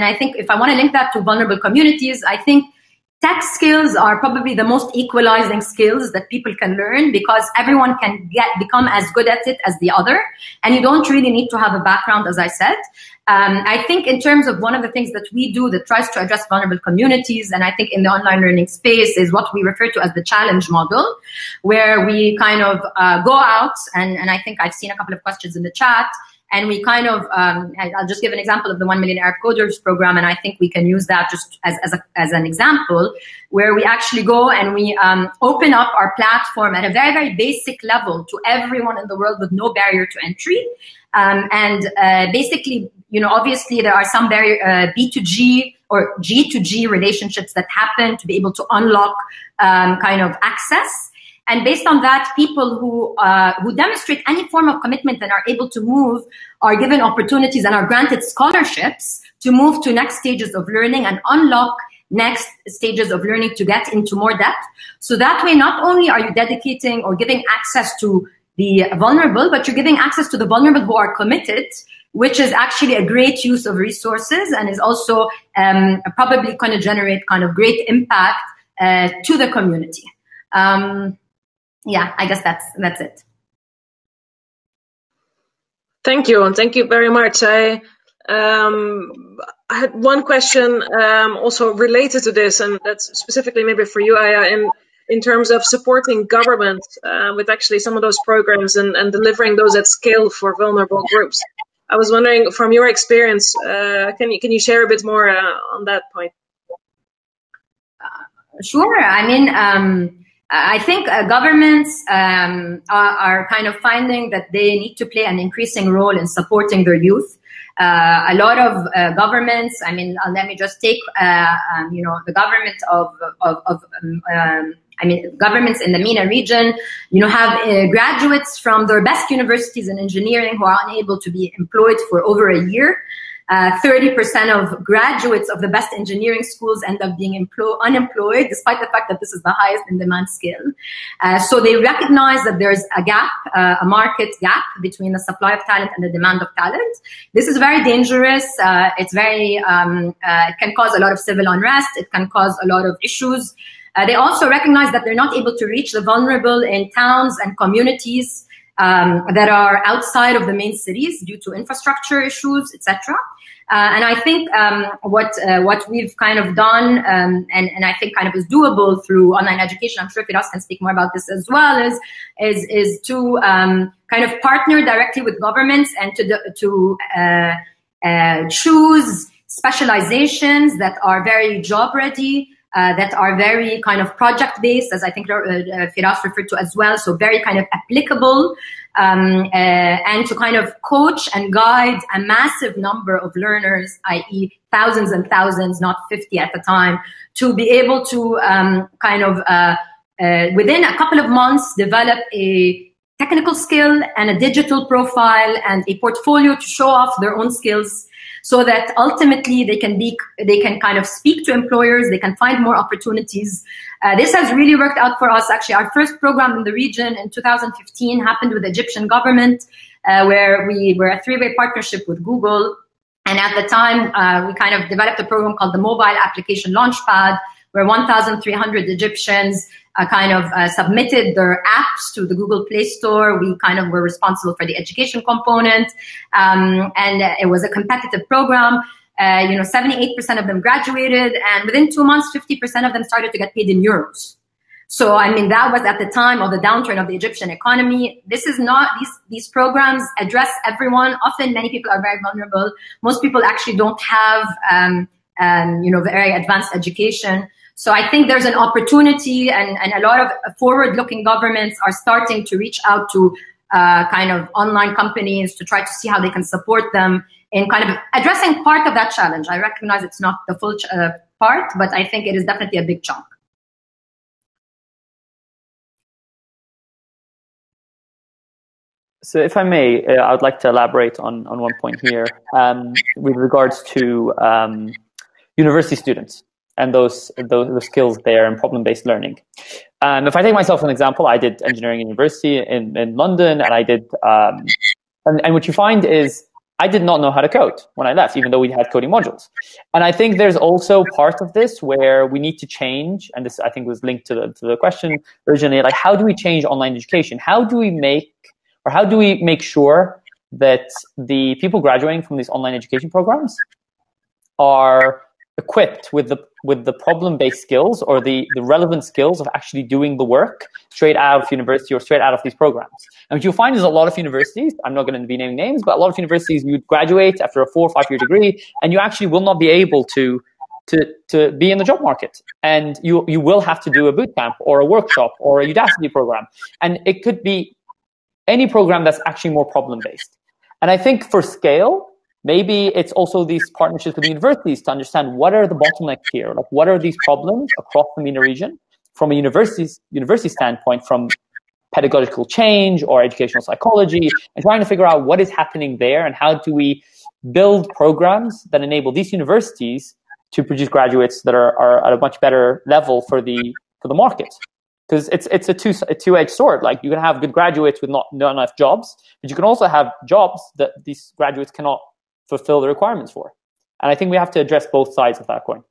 Speaker 3: I think if I want to link that to vulnerable communities, I think tech skills are probably the most equalizing skills that people can learn, because everyone can become as good at it as the other. And you don't really need to have a background, as I said. I think in terms of one of the things that we do that tries to address vulnerable communities, and I think in the online learning space, is what we refer to as the challenge model, where we kind of go out, and I think I've seen a couple of questions in the chat, and we kind of, I'll just give an example of the 1 Million Arab Coders program, and I think we can use that just as an example, where we actually go and we open up our platform at a very, very basic level to everyone in the world with no barrier to entry. Basically, obviously there are some B2G or G2G relationships that happen to be able to unlock kind of access. And based on that, people who demonstrate any form of commitment and are able to move are given opportunities and are granted scholarships to move to next stages of learning and unlock next stages of learning to get into more depth. So that way, not only are you dedicating or giving access to the vulnerable, but you're giving access to the vulnerable who are committed, which is actually a great use of resources and is also probably going to generate kind of great impact to the community. Yeah, I guess that's it.
Speaker 1: Thank you, and thank you very much. I had one question also related to this, and that's specifically maybe for you, Aya, in terms of supporting government with actually some of those programs and delivering those at scale for vulnerable groups. I was wondering, from your experience, can you share a bit more on that point?
Speaker 3: Sure. I mean, I think governments are kind of finding that they need to play an increasing role in supporting their youth. A lot of governments, I mean, let me just take, the government governments in the MENA region, have graduates from their best universities in engineering who are unable to be employed for over a year. 30% of graduates of the best engineering schools end up being unemployed, despite the fact that this is the highest in demand skill. So they recognize that there's a gap, a market gap between the supply of talent and the demand of talent. This is very dangerous. It's very, it can cause a lot of civil unrest. It can cause a lot of issues. They also recognize that they're not able to reach the vulnerable in towns and communities that are outside of the main cities due to infrastructure issues, etc. And I think what we've kind of done, and I think kind of is doable through online education, I'm sure Firas can speak more about this as well, is to kind of partner directly with governments and to choose specializations that are very job ready, that are very kind of project-based, as I think Firas referred to as well, so very kind of applicable, and to kind of coach and guide a massive number of learners, i.e. thousands and thousands, not 50 at the time, to be able to within a couple of months, develop a technical skill and a digital profile and a portfolio to show off their own skills, so that ultimately they can kind of speak to employers, they can find more opportunities. This has really worked out for us. Actually, our first program in the region in 2015 happened with the Egyptian government, where we were a three-way partnership with Google. And at the time, we kind of developed a program called the Mobile Application Launchpad, where 1,300 Egyptians submitted their apps to the Google Play Store. We kind of were responsible for the education component. And it was a competitive program. 78% of them graduated, and within 2 months, 50% of them started to get paid in euros. So, I mean, that was at the time of the downturn of the Egyptian economy. This is not, these programs address everyone. Often, many people are very vulnerable. Most people actually don't have, very advanced education. So I think there's an opportunity, and a lot of forward-looking governments are starting to reach out to kind of online companies to try to see how they can support them in kind of addressing part of that challenge. I recognize it's not the full part, but I think it is definitely a big chunk.
Speaker 2: So if I may, I would like to elaborate on one point here with regards to university students and those skills there and problem-based learning. If I take myself as an example, I did engineering in university in London, and I did, and what you find is I did not know how to code when I left, even though we had coding modules. And I think there's also part of this where we need to change, and this I think was linked to the question originally, like how do we change online education? How do we make sure that the people graduating from these online education programs are equipped with the problem-based skills or the relevant skills of actually doing the work straight out of university or straight out of these programs? And what you'll find is a lot of universities, I'm not going to be naming names, but a lot of universities, you graduate after a 4 or 5 year degree, and you actually will not be able to be in the job market. And you will have to do a boot camp or a workshop or a Udacity program. And it could be any program that's actually more problem-based. And I think for scale, maybe it's also these partnerships with universities to understand what are the bottlenecks here, like what are these problems across the MENA region, from a university standpoint, from pedagogical change or educational psychology, and trying to figure out what is happening there and how do we build programs that enable these universities to produce graduates that are at a much better level for the market. Because it's a two-edged sword. Like, you can have good graduates with not enough jobs, but you can also have jobs that these graduates cannot fulfill the requirements for. And I think we have to address both sides of that coin.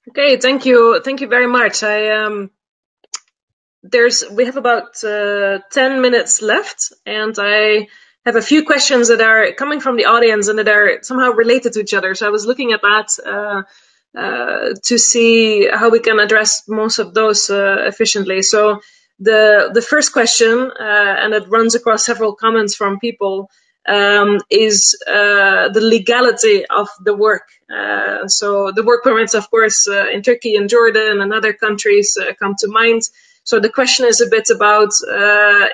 Speaker 1: Okay, thank you very much. We have about 10 minutes left, and I have a few questions that are coming from the audience and that are somehow related to each other. So I was looking at that to see how we can address most of those efficiently. So the first question, and it runs across several comments from people, is the legality of the work. So the work permits, of course, in Turkey and Jordan and other countries come to mind. So the question is a bit about,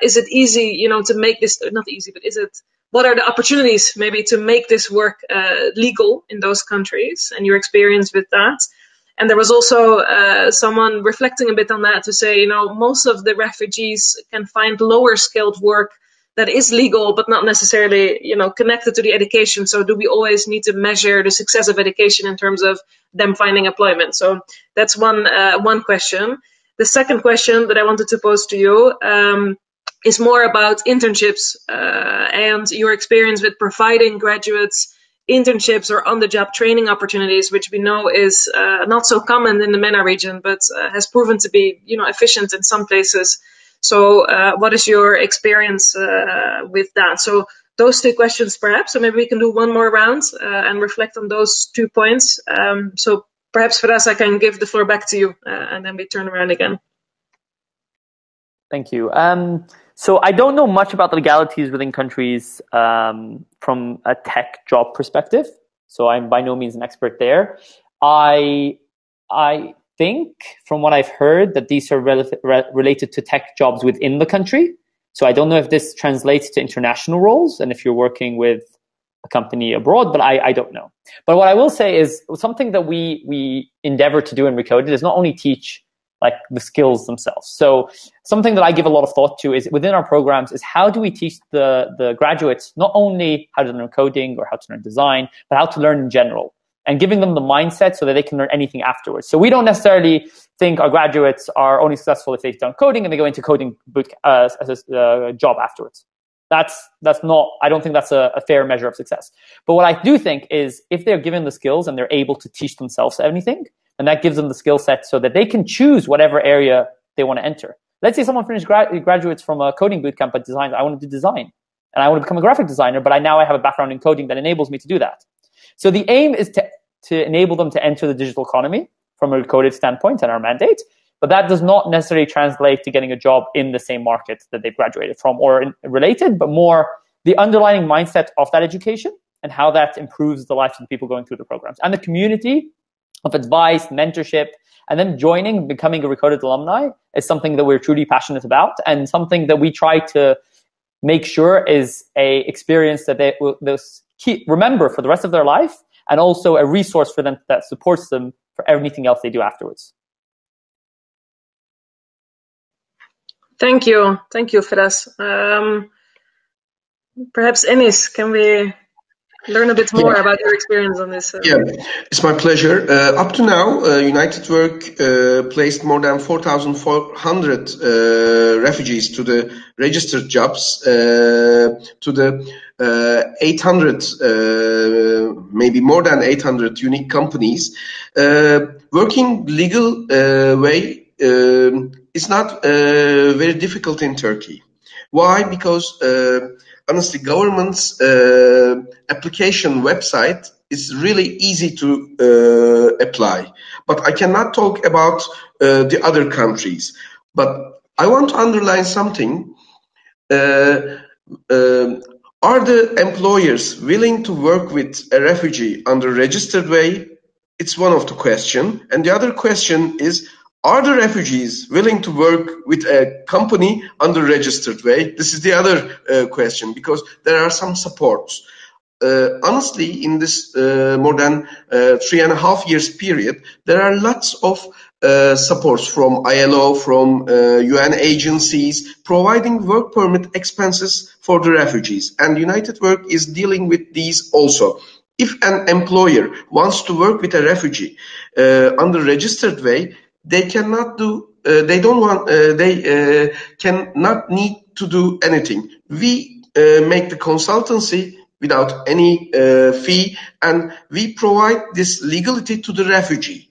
Speaker 1: is it easy, to make this, not easy, but what are the opportunities maybe to make this work legal in those countries, and your experience with that? And there was also someone reflecting a bit on that to say, most of the refugees can find lower skilled work that is legal, but not necessarily, connected to the education. So do we always need to measure the success of education in terms of them finding employment? So that's one question. The second question that I wanted to pose to you is more about internships and your experience with providing graduates internships or on-the-job training opportunities, which we know is not so common in the MENA region, but has proven to be, efficient in some places. So what is your experience with that? So those two questions, perhaps. So maybe we can do one more round and reflect on those 2 points. So perhaps, Firas, I can give the floor back to you, and then we turn around again.
Speaker 2: Thank you. So I don't know much about the legalities within countries from a tech job perspective. So I'm by no means an expert there. I think, from what I've heard, that these are related to tech jobs within the country. So I don't know if this translates to international roles and if you're working with a company abroad, but I don't know. But what I will say is something that we endeavor to do in Recoded is not only teach like the skills themselves. So something that I give a lot of thought to is within our programs is how do we teach the graduates not only how to learn coding or how to learn design, but how to learn in general, and giving them the mindset so that they can learn anything afterwards. So we don't necessarily think our graduates are only successful if they've done coding and they go into coding as a job afterwards. That's not, I don't think that's a fair measure of success. But what I do think is if they're given the skills and they're able to teach themselves anything, and that gives them the skill set so that they can choose whatever area they want to enter. Let's say someone finished graduates from a coding bootcamp but designs, I want to do design and I want to become a graphic designer, but I have a background in coding that enables me to do that. So the aim is to enable them to enter the digital economy from a Recoded standpoint and our mandate. But that does not necessarily translate to getting a job in the same market that they've graduated from or related, but more the underlying mindset of that education and how that improves the lives of the people going through the programs. And the community of advice, mentorship, and then joining, becoming a Recoded alumni is something that we're truly passionate about and something that we try to make sure is a experience that they will remember for the rest of their life, and also a resource for them that supports them for everything else they do afterwards.
Speaker 1: Thank you, Firas. Perhaps Enis, can we learn a bit more about your experience on this?
Speaker 4: Yeah, it's my pleasure. Up to now, United Work placed more than 4,400 refugees to the registered jobs, to the 800, maybe more than 800 unique companies. Working legal way is not very difficult in Turkey. Why? Because honestly, government's application website is really easy to apply. But I cannot talk about the other countries. But I want to underline something. Are the employers willing to work with a refugee under registered way? It's one of the questions. And the other question is, are the refugees willing to work with a company under registered way? This is the other question, because there are some supports. honestly, in this more than 3.5 years period, there are lots of supports from ILO, from UN agencies, providing work permit expenses for the refugees. And United Work is dealing with these also. If an employer wants to work with a refugee on the registered way, they cannot do. They don't want. They cannot need to do anything. We make the consultancy without any fee, and we provide this legality to the refugee.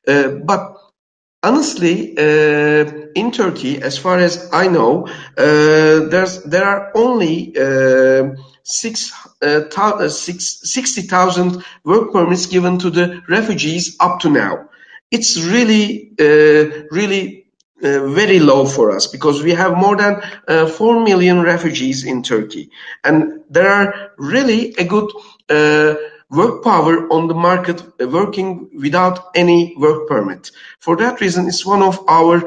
Speaker 4: But honestly, in Turkey, as far as I know, there are only 60,000 work permits given to the refugees up to now. It's really, very low for us because we have more than 4 million refugees in Turkey, and there are really a good work power on the market working without any work permit. For that reason, it's one of our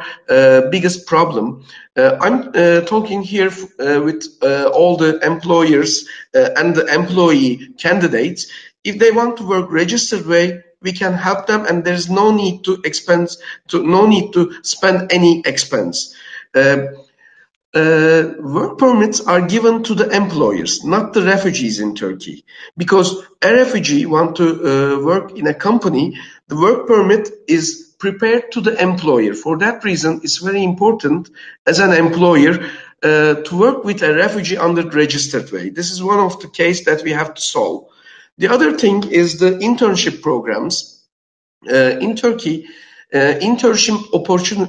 Speaker 4: biggest problem. I'm talking here with all the employers and the employee candidates. If they want to work registered way, we can help them, and there's no need to spend any expense. Work permits are given to the employers, not the refugees in Turkey. Because a refugee want to work in a company, the work permit is prepared to the employer. For that reason, it's very important as an employer to work with a refugee under the registered way. This is one of the cases that we have to solve. The other thing is the internship programs. In Turkey, internship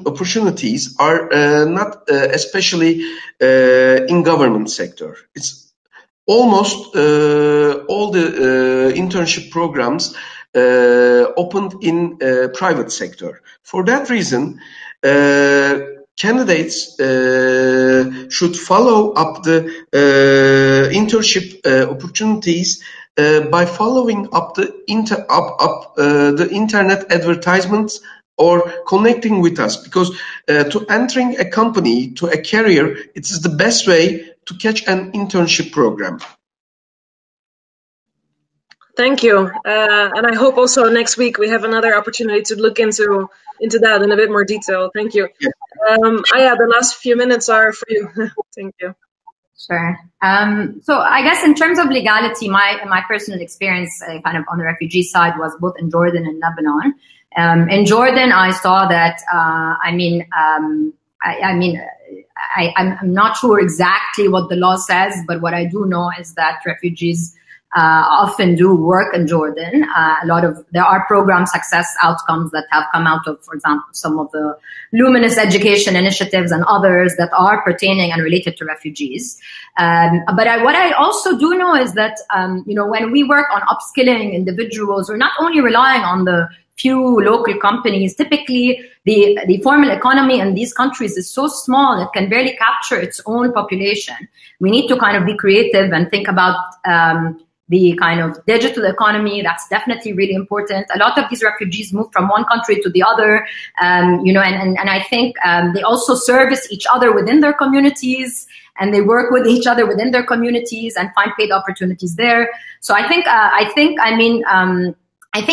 Speaker 4: opportunities are not especially in government sector. It's almost all the internship programs opened in private sector. For that reason, candidates should follow up the internship opportunities by following up the internet advertisements or connecting with us, because to entering a company, to a career, it is the best way to catch an internship program.
Speaker 1: Thank you. And I hope also next week we have another opportunity to look into that in a bit more detail. Thank you.
Speaker 4: Yeah.
Speaker 1: Aya, the last few minutes are for you. Thank you.
Speaker 3: Sure. So I guess in terms of legality, my personal experience kind of on the refugee side was both in Jordan and Lebanon. In Jordan, I saw that, I'm not sure exactly what the law says, but what I do know is that refugees often do work in Jordan. There are program success outcomes that have come out of, for example, some of the luminous education initiatives and others that are pertaining and related to refugees. But what I also do know is that, when we work on upskilling individuals, we're not only relying on the few local companies. Typically, the formal economy in these countries is so small, it can barely capture its own population. We need to kind of be creative and think about the kind of digital economy. That's definitely really important. A lot of these refugees move from one country to the other, and I think they also service each other within their communities, and they work with each other within their communities and find paid opportunities there. So I think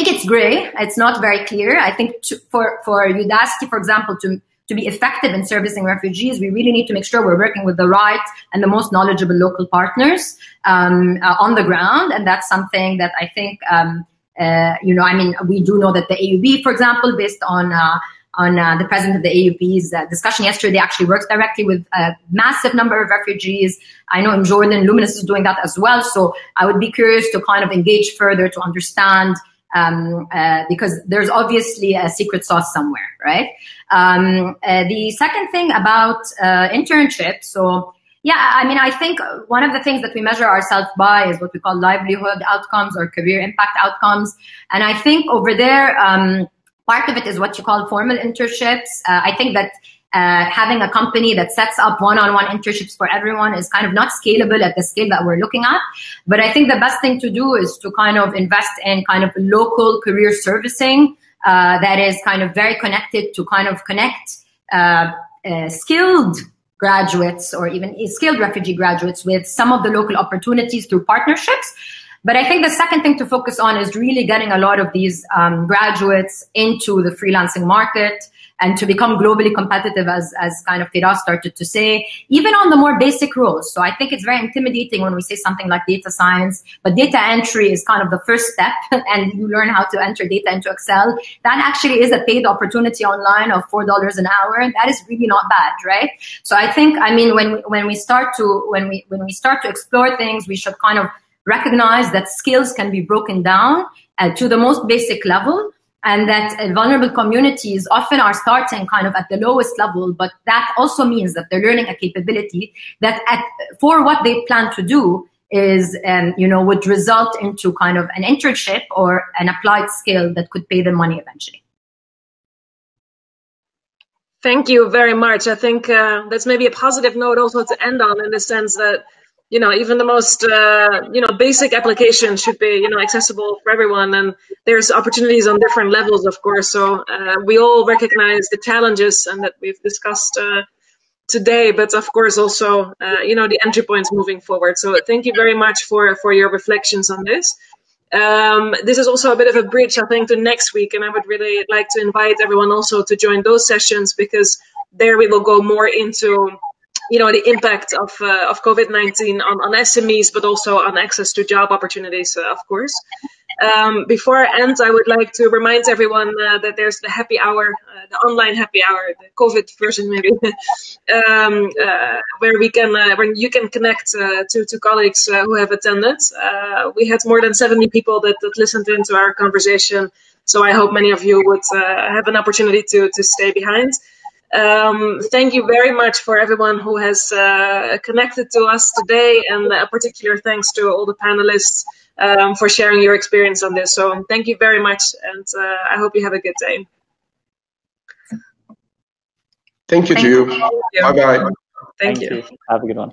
Speaker 3: it's gray. It's not very clear. I think for Udacity, for example, to be effective in servicing refugees, we really need to make sure we're working with the right and the most knowledgeable local partners on the ground. And that's something that I think, we do know that the AUB, for example, based on the president of the AUP's discussion yesterday, actually works directly with a massive number of refugees. I know in Jordan, Luminous is doing that as well. So I would be curious to kind of engage further to understand, because there's obviously a secret sauce somewhere, right? The second thing about internships. So I think one of the things that we measure ourselves by is what we call livelihood outcomes or career impact outcomes. And I think over there, part of it is what you call formal internships. I think that having a company that sets up one-on-one internships for everyone is kind of not scalable at the scale that we're looking at. But I think the best thing to do is to kind of invest in kind of local career servicing that is kind of very connected to kind of connect skilled graduates or even skilled refugee graduates with some of the local opportunities through partnerships. But I think the second thing to focus on is really getting a lot of these graduates into the freelancing market and to become globally competitive, as kind of Firas started to say, even on the more basic roles. So I think it's very intimidating when we say something like data science, but data entry is kind of the first step, and you learn how to enter data into Excel. That actually is a paid opportunity online of $4 an hour, and that is really not bad, right? So I think, I mean, when we start to explore things, we should kind of recognize that skills can be broken down to the most basic level, and that vulnerable communities often are starting kind of at the lowest level, but that also means that they're learning a capability that for what they plan to do is, would result into kind of an internship or an applied skill that could pay them money eventually.
Speaker 1: Thank you very much. I think that's maybe a positive note also to end on, in the sense that, even the most, basic application should be, accessible for everyone. And there's opportunities on different levels, of course. So we all recognize the challenges and that we've discussed today, but of course also, the entry points moving forward. So thank you very much for your reflections on this. This is also a bit of a bridge, I think, to next week. And I would really like to invite everyone also to join those sessions, because there we will go more into the impact of COVID-19 on SMEs, but also on access to job opportunities, of course. Before I end, I would like to remind everyone that there's the happy hour, the online happy hour, the COVID version maybe, where you can connect to colleagues who have attended. We had more than 70 people that listened into our conversation, so I hope many of you would have an opportunity to stay behind. Thank you very much for everyone who has connected to us today, and a particular thanks to all the panelists for sharing your experience on this. So thank you very much, and I hope you have a good day.
Speaker 4: Thank you to you. Bye-bye.
Speaker 1: Thank you.
Speaker 2: Have a good one.